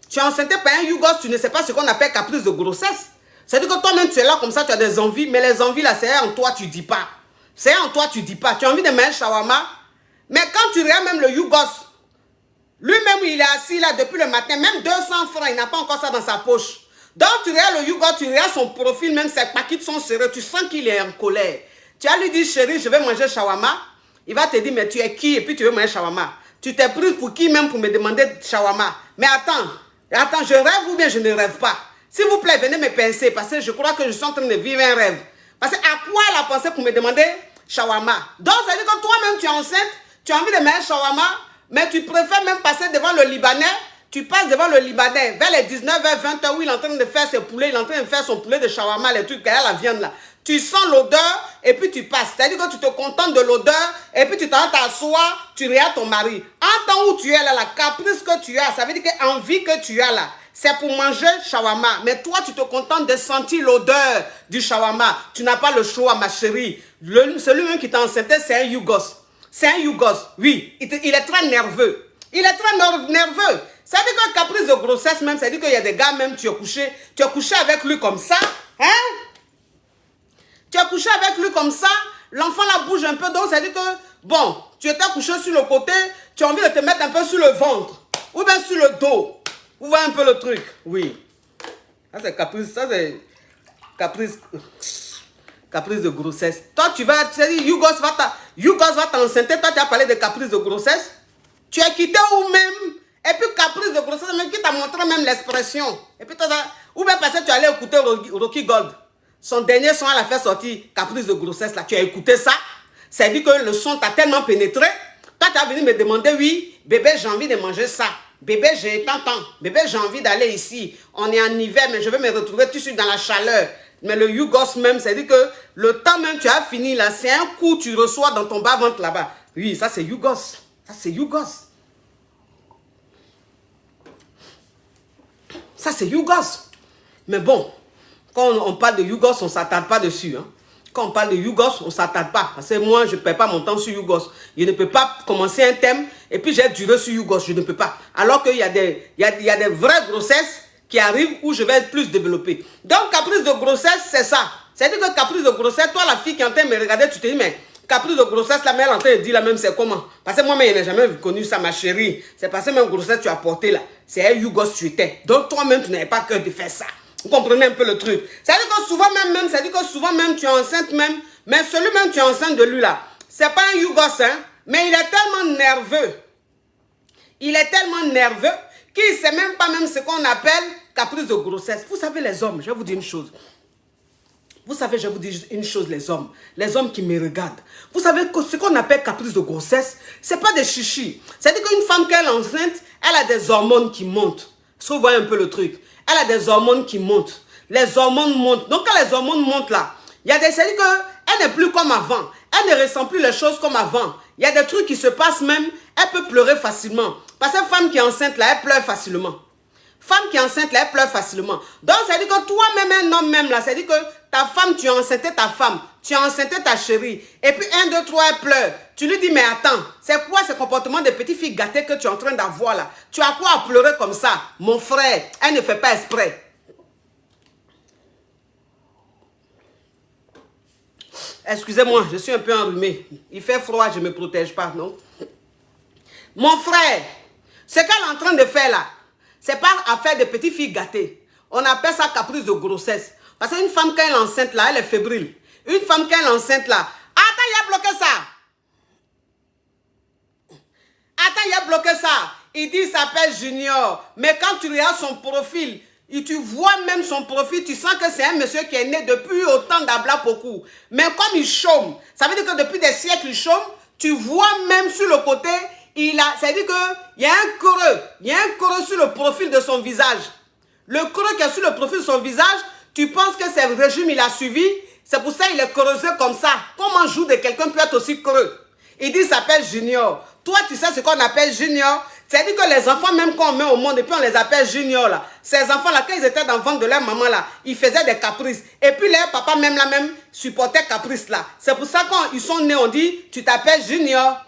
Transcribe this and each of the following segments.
Tu es enceinte par un yougos, tu ne sais pas ce qu'on appelle caprice de grossesse. C'est-à-dire que toi-même, tu es là comme ça, tu as des envies, mais les envies là, c'est en toi, tu dis pas. C'est en toi, tu dis pas. Tu as envie de manger shawarma, mais quand tu regardes même le yougos, lui-même, il est assis là depuis le matin, même 200 francs, il n'a pas encore ça dans sa poche. Donc, tu regardes le yougos, tu regardes son profil, même ses paquets sont serrés, tu sens qu'il est en colère. Tu as lui dit, chérie, je vais manger shawarma. Il va te dire, mais tu es qui? Et puis tu veux manger shawarma. Tu t'es pris pour qui même pour me demander shawarma? Mais attends, je rêve ou bien je ne rêve pas? S'il vous plaît, venez me pincer parce que je crois que je suis en train de vivre un rêve. Parce que à quoi elle a pensé pour me demander shawarma? Donc, ça veut dire que toi-même, tu es enceinte, tu as envie de manger shawarma, mais tu préfères même passer devant le Libanais. Tu passes devant le Libanais vers les 19h, 20h où il est en train de faire ses poulets, il est en train de faire son poulet de shawarma, les trucs, la viande là. Tu sens l'odeur et puis tu passes. C'est-à-dire que tu te contentes de l'odeur et puis tu t'assois, tu regardes ton mari. En temps où tu es là, la caprice que tu as, ça veut dire que l'envie que tu as là, c'est pour manger shawarma. Mais toi, tu te contentes de sentir l'odeur du shawarma. Tu n'as pas le choix, ma chérie. Celui-même qui t'a enceinte, c'est un yougos. C'est un yougos, oui. Il est très nerveux. Il est très nerveux. Ça veut dire que caprice de grossesse même, ça veut dire qu'il y a des gars même, tu as couché avec lui comme ça, hein? Tu as couché avec lui comme ça, l'enfant la bouge un peu, donc ça veut dire que, bon, tu étais couché sur le côté, tu as envie de te mettre un peu sur le ventre, ou bien sur le dos. Vous voyez un peu le truc? Oui. Ça c'est caprice, caprice de grossesse. Toi, tu sais, Yougos va t'enceinte, toi tu as parlé de caprice de grossesse. Tu es quitté ou même, et puis caprice de grossesse, même qui t'a montré même l'expression. Et puis ou bien parce que tu allais écouter Rocky Gold. Son dernier son, elle a fait sortir caprice de grossesse là. Tu as écouté ça? Ça veut dire que le son t'a tellement pénétré. Toi, tu as venu me demander, oui, bébé, j'ai envie de manger ça. Bébé, j'ai tant. Bébé, j'ai envie d'aller ici. On est en hiver, mais je veux me retrouver tout de suite dans la chaleur. Mais le yougos même, ça veut dire que le temps même, tu as fini là. C'est un coup tu reçois dans ton bas-ventre là-bas. Oui, ça c'est yougos. Ça c'est yougos. Ça c'est yougos. Mais bon, quand on parle de yougos, on ne s'attarde pas dessus. Hein. Quand on parle de yougos, on ne s'attarde pas. Parce que moi, je ne perds pas mon temps sur yougos. Je ne peux pas commencer un thème et puis j'ai duré sur yougos. Je ne peux pas. Alors qu'il y a des vraies grossesses qui arrivent où je vais être plus développé. Donc, caprice de grossesse, c'est ça. C'est-à-dire que caprice de grossesse, toi, la fille qui est en train de me regarder, tu te dis, mais caprice de grossesse, la mère est en train de dire la même, c'est comment? Parce que moi-même, je n'ai jamais connu ça, ma chérie. C'est parce que même grossesse, tu as porté là. C'est un yougos, tu étais. Donc, toi-même, tu n'avais pas cœur de faire ça. Vous comprenez un peu le truc? C'est-à-dire que souvent même, tu es enceinte même, mais celui-même, tu es enceinte de lui là. C'est pas un yougos, hein, mais il est tellement nerveux. Il est tellement nerveux qu'il ne sait même pas même ce qu'on appelle caprice de grossesse. Vous savez les hommes, je vais vous dire une chose. Vous savez, je vais vous dire une chose, les hommes qui me regardent. Vous savez que ce qu'on appelle caprice de grossesse, ce n'est pas des chichis. C'est-à-dire qu'une femme qui est enceinte, elle a des hormones qui montent. Si vous voyez un peu le truc. Elle a des hormones qui montent. Les hormones montent. Donc quand les hormones montent là, il y a des... C'est-à-dire qu'elle n'est plus comme avant. Elle ne ressent plus les choses comme avant. Il y a des trucs qui se passent même. Elle peut pleurer facilement. Parce que femme qui est enceinte là, elle pleure facilement. Femme qui est enceinte là, elle pleure facilement. Donc ça veut dire que toi-même, un homme même là, ça veut dire que ta femme, tu as enceinté ta femme. Tu as enceinté ta chérie. Et puis 1, 2, 3, elle pleure. Tu lui dis, mais attends, c'est quoi ce comportement de petite fille gâtée que tu es en train d'avoir là? Tu as quoi à pleurer comme ça? Mon frère, elle ne fait pas exprès. Excusez-moi, je suis un peu enrhumée. Il fait froid, je ne me protège pas, non? Mon frère, ce qu'elle est en train de faire là, c'est pas affaire de petite fille gâtée. On appelle ça caprice de grossesse. Parce qu'une femme, quand elle est enceinte là, elle est fébrile. Une femme, quand elle est enceinte là, attends, il a bloqué ça. Attends, il a bloqué ça. Il dit, il s'appelle Junior. Mais quand tu regardes son profil, et tu vois même son profil, tu sens que c'est un monsieur qui est né depuis autant d'Ablapoku. Mais comme il chôme, ça veut dire que depuis des siècles, il chôme. Tu vois même sur le côté, ça veut dire qu'il y a un creux. Il y a un creux sur le profil de son visage. Le creux qui est sur le profil de son visage, tu penses que c'est le régime il a suivi. C'est pour ça qu'il est creusé comme ça. Comment joue de quelqu'un peut être aussi creux? Il dit, il s'appelle Junior. Toi, tu sais ce qu'on appelle Junior? C'est-à-dire que les enfants, même quand on met au monde, et puis on les appelle Junior, là. Ces enfants-là, quand ils étaient dans le ventre de leur maman, là, ils faisaient des caprices. Et puis leur papa, même là, supportait caprice, là. C'est pour ça que quand ils sont nés, on dit, tu t'appelles Junior.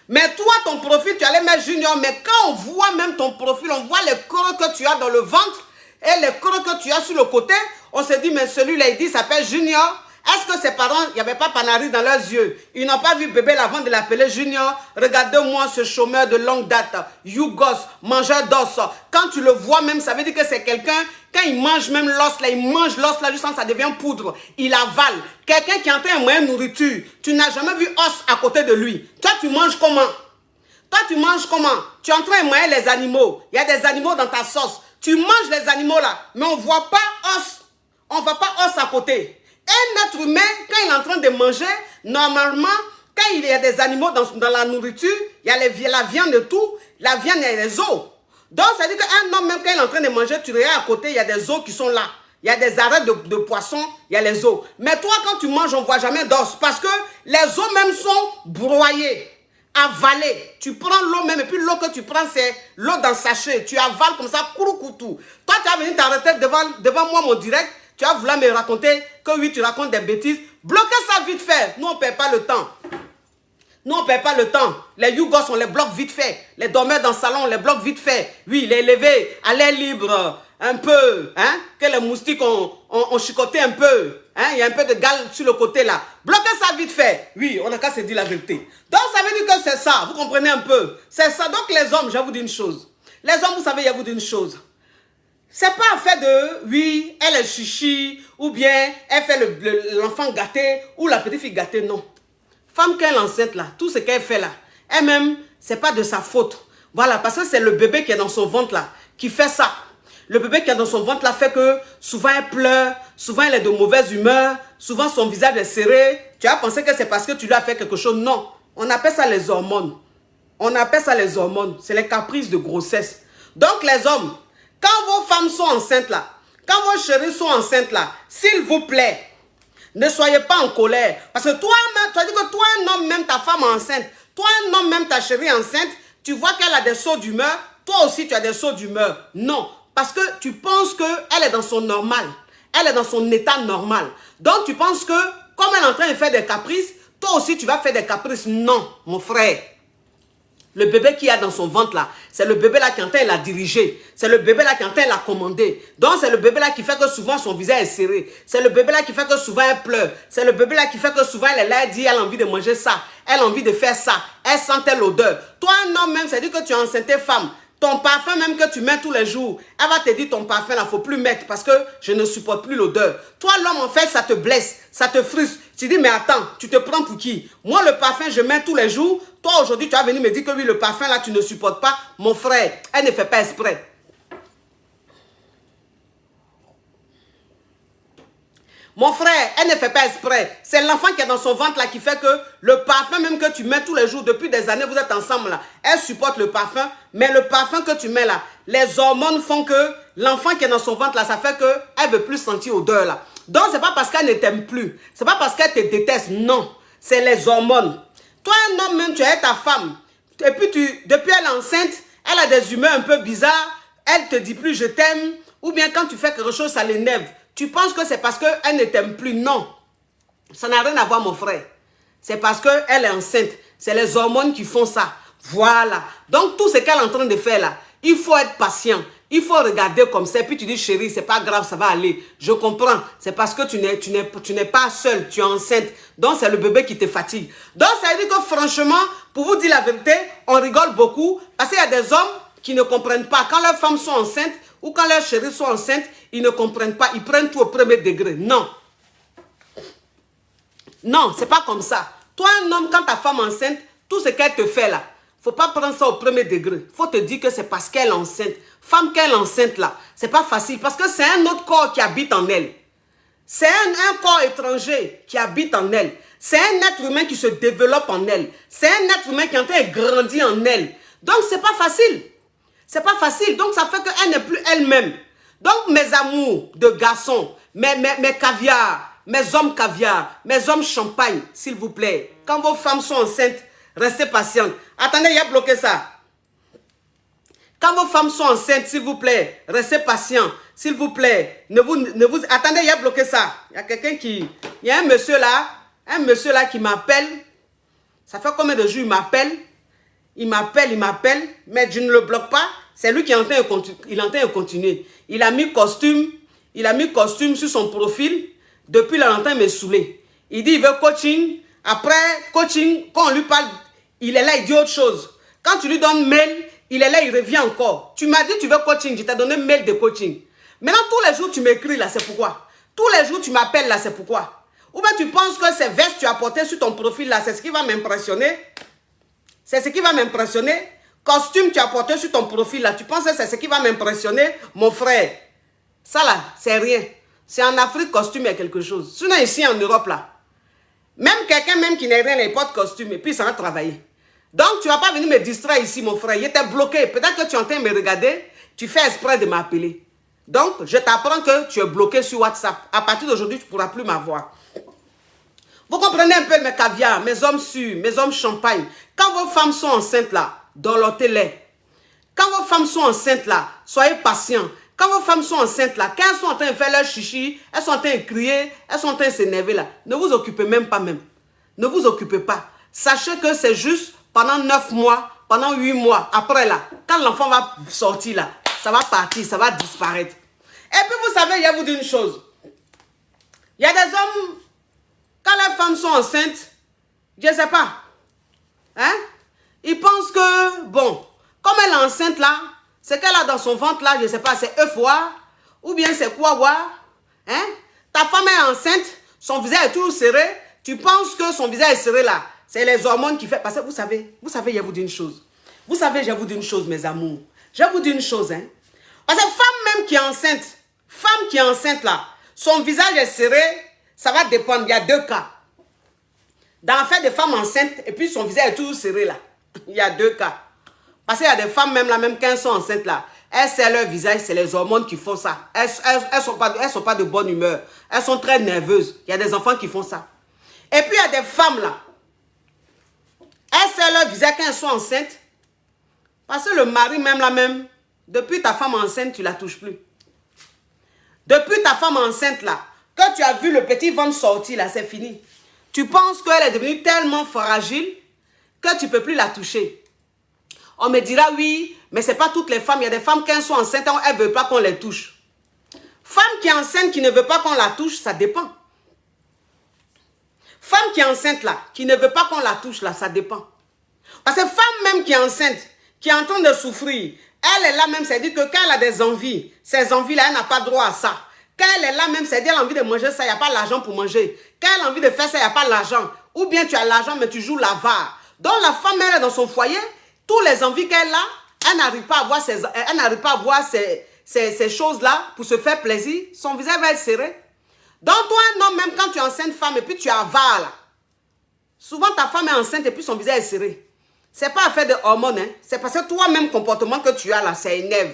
Mais toi, ton profil, tu allais mettre Junior. Mais quand on voit même ton profil, on voit les creux que tu as dans le ventre et les creux que tu as sur le côté, on se dit, mais celui-là, il dit, s'appelle Junior. Est-ce que ses parents, il n'y avait pas Panari dans leurs yeux? Ils n'ont pas vu bébé avant de l'appeler Junior. Regardez-moi ce chômeur de longue date, Yougos, mangeur d'os. Quand tu le vois même, ça veut dire que c'est quelqu'un, quand il mange même l'os, là, il mange l'os, là, juste ça devient poudre. Il avale. Quelqu'un qui entend un moyen de nourriture, tu n'as jamais vu os à côté de lui. Toi, tu manges comment? Toi, tu manges comment? Tu es en train de manger les animaux. Il y a des animaux dans ta sauce. Tu manges les animaux là, mais on ne voit pas os. On ne voit pas os à côté. Un être humain, quand il est en train de manger, normalement, quand il y a des animaux dans la nourriture, il y a la viande et tout, la viande et les os. Donc, ça veut dire qu'un homme, même quand il est en train de manger, tu regardes à côté, il y a des os qui sont là. Il y a des arêtes de poisson, il y a les os. Mais toi, quand tu manges, on ne voit jamais d'os. Parce que les os même sont broyés, avalés. Tu prends l'eau même, et puis l'eau que tu prends, c'est l'eau dans le sachet. Tu avales comme ça, couroucoutou. Toi, tu vas venir t'arrêter devant moi, mon direct. Tu vas vouloir me raconter que oui, tu racontes des bêtises. Bloquez ça vite fait. Nous, on ne perd pas le temps. Nous, on ne perd pas le temps. Les Yougos, on les bloque vite fait. Les dormeurs dans le salon, on les bloque vite fait. Oui, les lever à l'air libre, un peu. Hein, que les moustiques ont chicoté un peu. Hein, il y a un peu de gale sur le côté là. Bloquez ça vite fait. Oui, on n'a qu'à se dire la vérité. Donc, ça veut dire que c'est ça. Vous comprenez un peu? C'est ça. Donc, les hommes, je vais vous dire une chose. Les hommes, vous savez, je vais vous dire une chose. C'est pas un fait de, oui, elle est chichi, ou bien elle fait l'enfant gâté, ou la petite fille gâtée, non. Femme qu'elle est enceinte là, tout ce qu'elle fait là, elle-même, c'est pas de sa faute. Voilà, parce que c'est le bébé qui est dans son ventre là, qui fait ça. Le bébé qui est dans son ventre là fait que souvent elle pleure, souvent elle est de mauvaise humeur, souvent son visage est serré. Tu as pensé que c'est parce que tu lui as fait quelque chose. Non, on appelle ça les hormones. On appelle ça les hormones. C'est les caprices de grossesse. Donc les hommes, quand vos femmes sont enceintes là, quand vos chéris sont enceintes là, s'il vous plaît, ne soyez pas en colère. Parce que toi-même, tu as dit que toi, un homme, même ta femme enceinte, toi, un homme, même ta chérie enceinte, tu vois qu'elle a des sauts d'humeur, toi aussi tu as des sauts d'humeur. Non, parce que tu penses qu'elle est dans son normal, elle est dans son état normal. Donc tu penses que, comme elle est en train de faire des caprices, toi aussi tu vas faire des caprices. Non, mon frère. Le bébé qui a dans son ventre là, c'est le bébé là qui est en train de la diriger. C'est le bébé là qui est en train de la commander. Donc c'est le bébé là qui fait que souvent son visage est serré. C'est le bébé là qui fait que souvent elle pleure. C'est le bébé là qui fait que souvent elle est là, elle dit elle a envie de manger ça. Elle a envie de faire ça. Elle sent telle odeur. Toi un homme même, c'est dire que tu es enceinte femme. Ton parfum même que tu mets tous les jours, elle va te dire ton parfum là, il ne faut plus mettre parce que je ne supporte plus l'odeur. Toi l'homme en fait, ça te blesse, ça te frustre. Tu dis mais attends, tu te prends pour qui? Moi le parfum je mets tous les jours. Toi aujourd'hui tu vas venir me dire que oui le parfum là tu ne supportes pas. Mon frère, elle ne fait pas exprès. Mon frère, elle ne fait pas exprès. C'est l'enfant qui est dans son ventre là qui fait que le parfum même que tu mets tous les jours, depuis des années, vous êtes ensemble là. Elle supporte le parfum, mais le parfum que tu mets là, les hormones font que l'enfant qui est dans son ventre là, ça fait qu'elle ne veut plus sentir odeur là. Donc, ce n'est pas parce qu'elle ne t'aime plus. Ce n'est pas parce qu'elle te déteste. Non, c'est les hormones. Toi, un homme même, tu es ta femme. Et puis, depuis elle est enceinte, elle a des humeurs un peu bizarres. Elle ne te dit plus je t'aime. Ou bien quand tu fais quelque chose, ça l'énerve. Tu penses que c'est parce qu'elle ne t'aime plus. Non. Ça n'a rien à voir, mon frère. C'est parce qu'elle est enceinte. C'est les hormones qui font ça. Voilà. Donc, tout ce qu'elle est en train de faire là, il faut être patient. Il faut regarder comme ça. Et puis tu dis, chérie, c'est pas grave, ça va aller. Je comprends. C'est parce que tu n'es pas seule. Tu es enceinte. Donc, c'est le bébé qui te fatigue. Donc, ça veut dire que franchement, pour vous dire la vérité, on rigole beaucoup. Parce qu'il y a des hommes qui ne comprennent pas. Quand leurs femmes sont enceintes, ou quand leurs chéris sont enceintes, ils ne comprennent pas. Ils prennent tout au premier degré. Non. Non, c'est pas comme ça. Toi, un homme, quand ta femme est enceinte, tout ce qu'elle te fait là, faut pas prendre ça au premier degré. Faut te dire que c'est parce qu'elle est enceinte. Femme qu'elle est enceinte là, c'est pas facile. Parce que c'est un autre corps qui habite en elle. C'est un corps étranger qui habite en elle. C'est un être humain qui se développe en elle. C'est un être humain qui est en train de grandir en elle. Donc, c'est pas facile. C'est pas facile. Donc, ça fait qu'elle n'est plus elle-même. Donc, mes amours de garçons, mes caviars, mes hommes caviar, mes hommes champagne, s'il vous plaît. Quand vos femmes sont enceintes, restez patientes. Attendez, il a bloqué ça. Quand vos femmes sont enceintes, s'il vous plaît, restez patients. S'il vous plaît, attendez, il a bloqué ça. Il y a quelqu'un qui... Il y a un monsieur là qui m'appelle. Ça fait combien de jours il m'appelle? il m'appelle, mais je ne le bloque pas. C'est lui qui est en train de continuer. Il a mis costume sur son profil. Depuis longtemps, il me saoulé. Il dit il veut coaching. Après coaching, quand on lui parle, il est là, il dit autre chose. Quand tu lui donnes mail, il est là, il revient encore. Tu m'as dit tu veux coaching, je t'ai donné mail de coaching. Maintenant, tous les jours, tu m'écris là, c'est pourquoi. Tous les jours, tu m'appelles là, c'est pourquoi. Ou bien tu penses que ces vestes que tu as portées sur ton profil là, c'est ce qui va m'impressionner. C'est ce qui va m'impressionner. Costume tu as porté sur ton profil là, tu penses que c'est ce qui va m'impressionner, mon frère. Ça là, c'est rien. C'est en Afrique, costume, il y a quelque chose. Sinon, ici en Europe là, même quelqu'un même qui n'est rien, il porte costume et puis ça va travailler. Donc, tu ne vas pas venir me distraire ici, mon frère. Il était bloqué. Peut-être que tu es en train de me regarder, tu fais exprès de m'appeler. Donc, je t'apprends que tu es bloqué sur WhatsApp. À partir d'aujourd'hui, tu ne pourras plus m'avoir. Vous comprenez un peu mes caviars, mes hommes sûrs, mes hommes champagne. Quand vos femmes sont enceintes là, dorlotez-les. Quand vos femmes sont enceintes là, soyez patients. Quand vos femmes sont enceintes là, quand elles sont en train de faire leur chichi, elles sont en train de crier, elles sont en train de s'énerver là, ne vous occupez même pas même. Ne vous occupez pas. Sachez que c'est juste pendant 9 mois, pendant 8 mois. Après là, quand l'enfant va sortir là, ça va partir, ça va disparaître. Et puis vous savez, il y a vous d'une chose. Il y a des hommes, quand les femmes sont enceintes, je ne sais pas. Hein? Ils pensent que, bon, comme elle est enceinte là, ce qu'elle a dans son ventre là, je ne sais pas, c'est œuf ou bien c'est quoi, hein? Ta femme est enceinte, son visage est toujours serré, tu penses que son visage est serré là, c'est les hormones qui font. Parce que vous savez, je vais vous dire une chose. Vous savez, je vais vous dire une chose, mes amours. Je vais vous dire une chose, hein. Parce que femme même qui est enceinte là, son visage est serré, ça va dépendre. Il y a 2 cas. Dans l'affaire des femmes enceintes, et puis son visage est toujours serré là. Il y a 2 cas. Parce qu'il y a des femmes même là, même quand elles sont enceintes là, elles serrent leur visage, c'est les hormones qui font ça. Elles sont pas de bonne humeur. Elles sont très nerveuses. Il y a des enfants qui font ça. Et puis il y a des femmes là, elles serrent leur visage quand elles sont enceintes. Parce que le mari même là même, depuis ta femme enceinte, tu ne la touches plus. Depuis ta femme enceinte là, quand tu as vu le petit ventre sortir là, c'est fini. Tu penses qu'elle est devenue tellement fragile que tu ne peux plus la toucher. On me dira oui, mais ce n'est pas toutes les femmes. Il y a des femmes qui sont enceintes, elles ne veulent pas qu'on les touche. Femme qui est enceinte, qui ne veut pas qu'on la touche, ça dépend. Femme qui est enceinte là, qui ne veut pas qu'on la touche là, ça dépend. Parce que femme même qui est enceinte, qui est en train de souffrir, elle est là même, c'est-à-dire que quand elle a des envies, ces envies-là, elle n'a pas droit à ça. Quand elle est là même, c'est-à-dire qu'elle a envie de manger ça, il n'y a pas l'argent pour manger. Quand elle a envie de faire ça, il n'y a pas l'argent. Ou bien tu as l'argent, mais tu joues l'avare. Donc la femme, elle est dans son foyer, tous les envies qu'elle a, elle n'arrive pas à voir ces choses-là pour se faire plaisir. Son visage va être serré. Donc toi, non, même quand tu es enceinte femme et puis tu avares là, souvent ta femme est enceinte et puis son visage est serré. Ce n'est pas affaire de hormones, hein. C'est parce que toi-même, comportement que tu as là, ça énerve.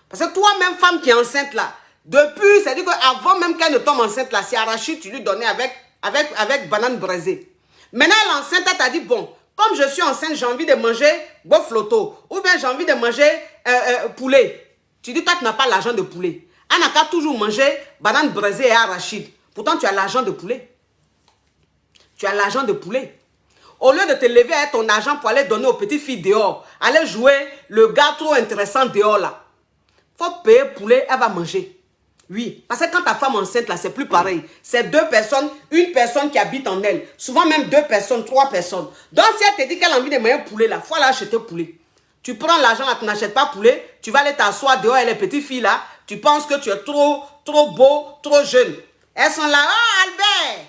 Parce que toi-même, femme qui est enceinte là, depuis, c'est-à-dire qu'avant même qu'elle ne tombe enceinte là, c'est arachide, tu lui donnais avec banane braisée. Maintenant, elle est enceinte, elle t'a dit, bon, comme je suis enceinte, j'ai envie de manger bofloto, ou bien j'ai envie de manger poulet. Tu dis, toi, tu n'as pas l'argent de poulet. Elle n'a qu'à toujours manger banane braisée et arachide. Pourtant, tu as l'argent de poulet. Tu as l'argent de poulet. Au lieu de te lever avec ton argent pour aller donner aux petites filles dehors, aller jouer le gars trop intéressant dehors là. Faut payer poulet, elle va manger. Oui, parce que quand ta femme enceinte là, c'est plus pareil. C'est 2 personnes, une personne qui habite en elle. Souvent même 2 personnes, 3 personnes. Donc si elle te dit qu'elle a envie de manger poulet là, il faut aller acheter poulet. Tu prends l'argent là, tu n'achètes pas poulet, tu vas aller t'asseoir dehors et les petites filles là, tu penses que tu es trop beau, trop jeune. Elles sont là, oh Albert,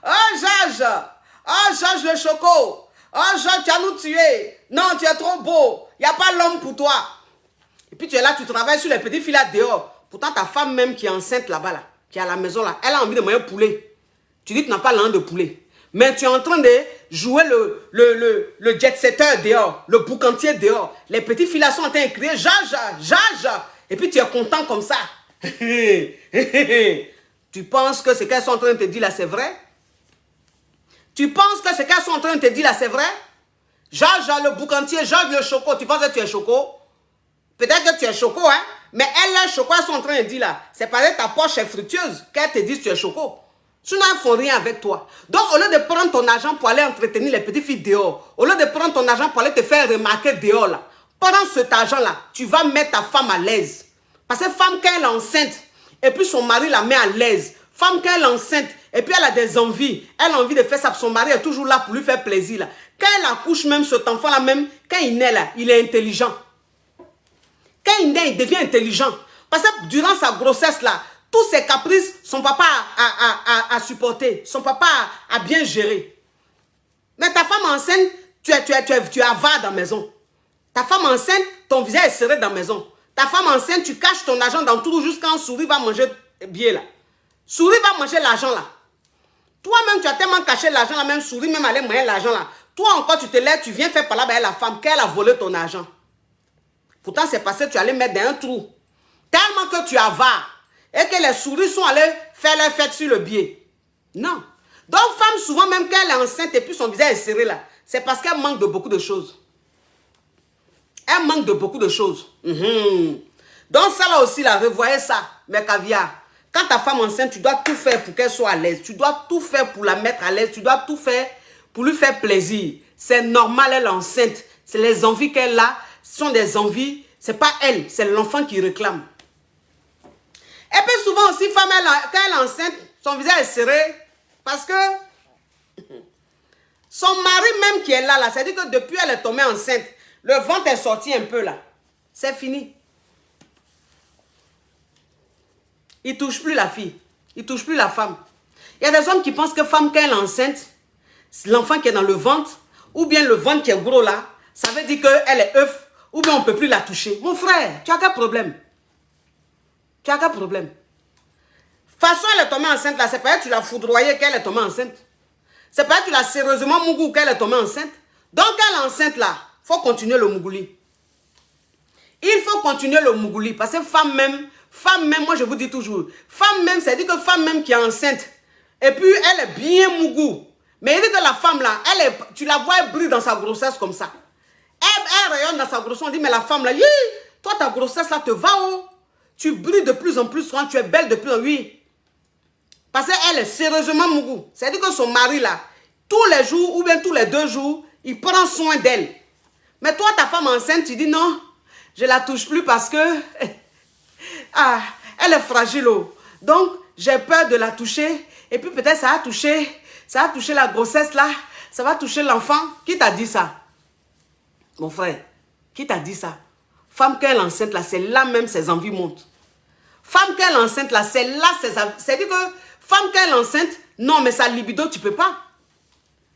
oh Georges, oh Georges le Choco, oh Georges, tu as nous tué. Non, tu es trop beau, il n'y a pas l'homme pour toi. Et puis tu es là, tu travailles sur les petites filles là dehors. Pourtant ta femme même qui est enceinte là-bas, là, qui est à la maison là, elle a envie de manger poulet. Tu dis que tu n'as pas l'envie de poulet. Mais tu es en train de jouer le jet-setter dehors, le boucantier dehors. Les petites filles là sont en train de crier, Jaja. Et puis tu es content comme ça. Tu penses que ce qu'elles sont en train de te dire là, c'est vrai? Tu penses que ce qu'elles sont en train de te dire là, c'est vrai? Jaja, le boucantier, Jaja, le choco. Tu penses que tu es choco? Peut-être que tu es choco, hein? Mais elles, les choco, elles sont en train de dire là, c'est parce que ta poche est fructueuse qu'elles te disent que tu es choco. Sinon, elles ne font rien avec toi. Donc, au lieu de prendre ton argent pour aller entretenir les petites filles dehors, au lieu de prendre ton argent pour aller te faire remarquer dehors, là, prends cet argent-là, tu vas mettre ta femme à l'aise. Parce que femme, quand elle est enceinte, et puis son mari la met à l'aise. Femme, quand elle est enceinte, et puis elle a des envies, elle a envie de faire ça, son mari est toujours là pour lui faire plaisir. Là. Quand elle accouche même, cet enfant-là même, quand il naît là, il est intelligent. Quand il naît, il devient intelligent. Parce que durant sa grossesse là, tous ses caprices, son papa a supporté. Son papa a bien géré. Mais ta femme enceinte, tu avares dans la maison. Ta femme enceinte, ton visage est serré dans la maison. Ta femme enceinte, tu caches ton argent dans tout jusqu'à un souris va manger bien là. Souris va manger l'argent là. Toi-même, tu as tellement caché l'argent là, même souris, même aller manger l'argent là. Toi encore, tu te lèves, tu viens faire par là avec la femme, qu'elle a volé ton argent. Pourtant, c'est parce que tu allais mettre dans un trou. Tellement que tu avares. Et que les souris sont allées faire leur fête sur le biais. Non. Donc, femme, souvent, même quand elle est enceinte et puis son visage est serré là, c'est parce qu'elle manque de beaucoup de choses. Elle manque de beaucoup de choses. Donc, ça là aussi, là, revoyez ça, mes caviars. Quand ta femme enceinte, tu dois tout faire pour qu'elle soit à l'aise. Tu dois tout faire pour la mettre à l'aise. Tu dois tout faire pour lui faire plaisir. C'est normal, elle est enceinte. C'est les envies qu'elle a. Ce sont des envies. Ce n'est pas elle, c'est l'enfant qui réclame. Et puis souvent aussi, femme, quand elle est enceinte, son visage est serré parce que son mari même qui est là, c'est-à-dire que depuis elle est tombée enceinte, le ventre est sorti un peu là. C'est fini. Il ne touche plus la fille. Il ne touche plus la femme. Il y a des hommes qui pensent que femme, quand elle est enceinte, l'enfant qui est dans le ventre, ou bien le ventre qui est gros là, ça veut dire qu'elle est œuf, ou bien on ne peut plus la toucher. Mon frère, tu as quel problème? Tu as quel problème? De toute façon, elle est tombée enceinte là. C'est pas elle que tu l'as foudroyée qu'elle est tombée enceinte. C'est pas elle que tu l'as sérieusement mougou qu'elle est tombée enceinte. Donc, elle est enceinte là. Il faut continuer le mougouli. Il faut continuer le mougouli. Parce que femme même, moi je vous dis toujours, femme même, c'est-à-dire que femme même qui est enceinte, et puis elle est bien mougou. Mais il dit que la femme là, tu la vois, elle brille dans sa grossesse comme ça. Elle rayonne dans sa grossesse. On dit, mais la femme là, toi ta grossesse là te va où? Tu brilles de plus en plus quand tu es belle de plus en plus. Oui. Parce qu'elle est sérieusement mougou. C'est-à-dire que son mari là, tous les jours ou bien tous les 2 jours, il prend soin d'elle. Mais toi, ta femme enceinte, tu dis non, je ne la touche plus parce que elle est fragile. Donc, j'ai peur de la toucher. Et puis peut-être ça va toucher la grossesse là. Ça va toucher l'enfant. Qui t'a dit ça? Mon frère, qui t'a dit ça? Femme qu'elle est enceinte là, c'est là même ses envies montent. Femme qu'elle est enceinte là, c'est là ses envies. C'est-à-dire que femme qu'elle est enceinte, non mais sa libido, tu ne peux pas.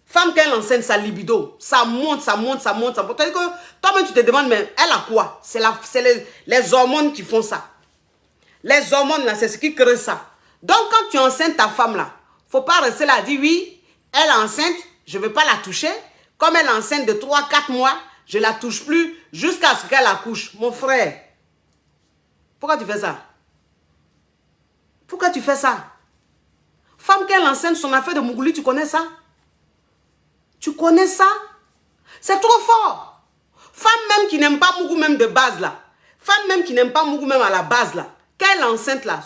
Femme qu'elle est enceinte, sa libido, ça monte, ça monte, ça monte, ça monte. C'est-à-dire que toi-même tu te demandes, mais elle a quoi? C'est les hormones qui font ça. Les hormones là, c'est ce qui crée ça. Donc quand tu enceintes ta femme là, il ne faut pas rester là, dire oui, elle est enceinte, je ne vais pas la toucher. Comme elle est enceinte de 3-4 mois, je ne la touche plus jusqu'à ce qu'elle accouche. Mon frère, pourquoi tu fais ça? Pourquoi tu fais ça? Femme qu'elle enceinte, son affaire de mougouli, tu connais ça? Tu connais ça? C'est trop fort. Femme même qui n'aime pas mougou même de base là. Femme même qui n'aime pas mougou même à la base là. Quand elle est enceinte là,